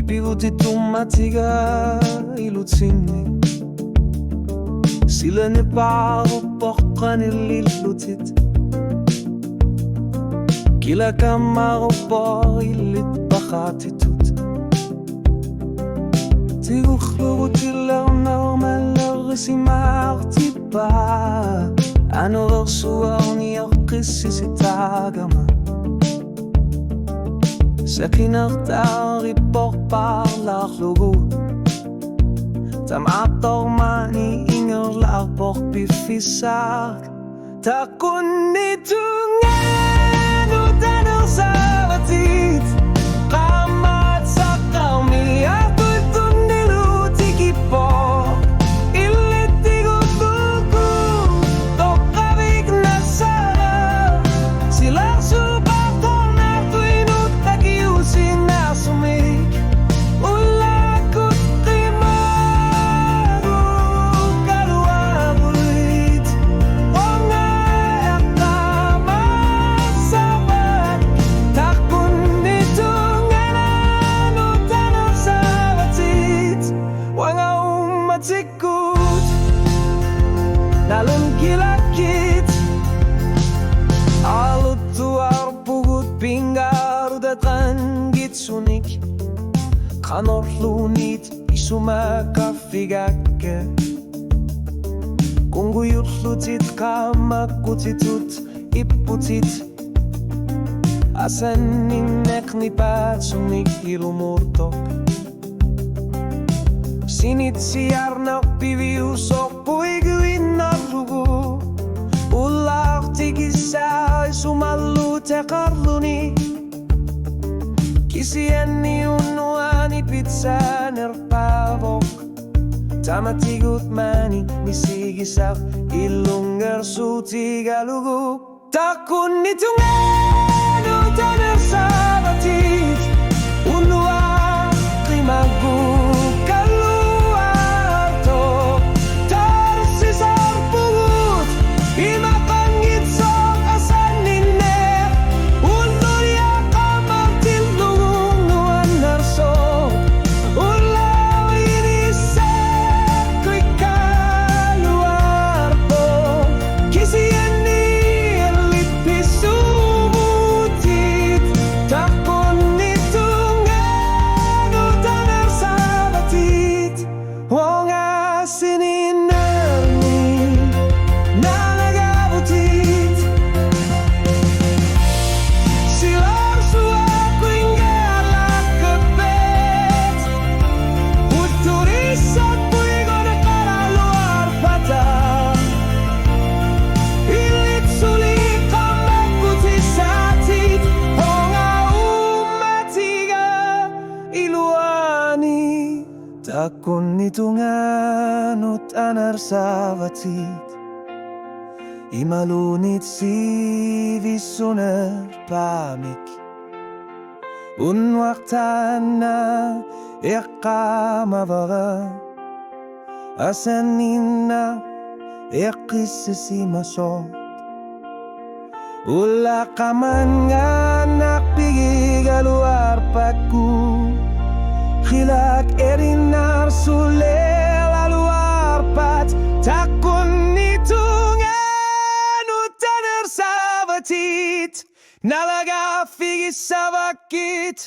Ipivutittu matiga ilutsinni. Sillä ne paarupporqani lillutit. Kila kammaruppor illit paqaatitut. Tiguxlugutilarnarmallarisimaartipaa. Anuversuarniarqissisitaagama. Sakinartaaripporpaarlaarlugu. Tam'aattormaani ingerlaarporpiffisaaq. Taqunnitungaanu tanersaavatit. Qaammaat saqqarmi artuitunnilutikippoq. Illittigulluku toqqavik nassara. Silarsuupartornaartuinuttakiusinnarsumik. Ullakut qimaaru kaluaruit. Onga eqqaamaassavat. Taqunnitungaanu tanersaavatit. Wanga ummatikut. Nalun kilakit. Aluttuarpugut pingarudatqan gitsunik. Qanorluunit isumaqaffigakke. Qunquyullutit qaammaqutitut ipputit. Asanninneqnipaatsunik ilumurtoq. Sinitsiarnarpiviusorpuiguinnarlugu. Ullaartigissaa isumalluteqarluni. Kisianni unnuani pitsaanerpaavoq. Tamatigutmaani misigisaq illungersuutigalugu. Taqunnitungaanu tanersaavatit. Unnuaq qimagu kalluartoq. Tarsisarpugut imaqangitsoq asanninneq. Ulluriaqamartillugu nuannarsoq. Ullauirisaqquikkaluarpoq. Kisianni ellippissuumutit. Taqunnitungaanu tanersaavatit. Wonga sininnerni nalagavutit. Silarsuaqquingaarlaqqeppet. Utturissat puigone qaraluarpata. Illitsuli qammaqqutissaatit. Wonga ummatiga iluani. Taqunnitungaanu tanersaavatit. Imalunit sivissunerpaamik. Unwaqtaanna eqqaamavara. Asanninna eqqissisimasoq. Ullaqamangaannaqpigigaluarpakku. Khilak erinar sulelaluarpat. Taqunnitungaanu tanersaavatit. Nalagaffigisavakit.